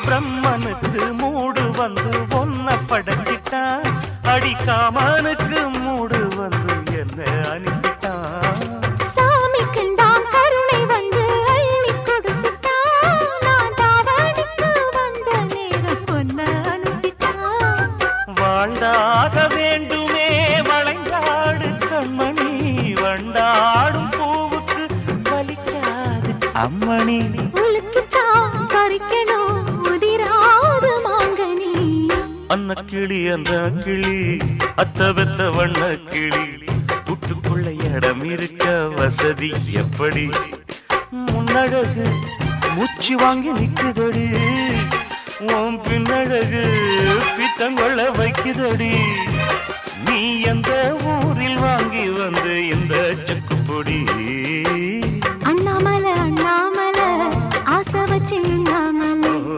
பிரம்மனுக்கு மூடு வந்து ஒன்ன படைச்சிட்டான், அடிக்காமனுக்கு மூடு வந்து என்ன அனுப்பிட்டான். சாமிக்கு தான் கருணை வந்து அள்ளி கொடுத்துட்டான், நான் தாவணிக்கு வந்த நேரம் பொன்ன அனுப்பிட்டான். வாழ்ந்தாக வேண்டுமே வளைந்தாடு கண்மணி, வண்டாடும் பூவுக்கு வலிக்காது அம்மணி. உலுக்கித்தான் பறிக்கணும் உதிராது மாங்கனி. அன்ன கிளி அந்த கிளி அத்த வெத்த வண்ண கிளி, கூட்டுக்குள்ள இடம் இருக்க வசதி எப்படி? முன்னழகு மூச்சு வாங்கி நிக்குதடி, உன் பின்னழகு பித்தங்கொள்ள வைக்குதடி. நீ எந்த ஊரில் வாங்கி வந்து இந்த செக்கு பொடி? அண்ணாமலை அண்ணாமலை ஆசை வச்சு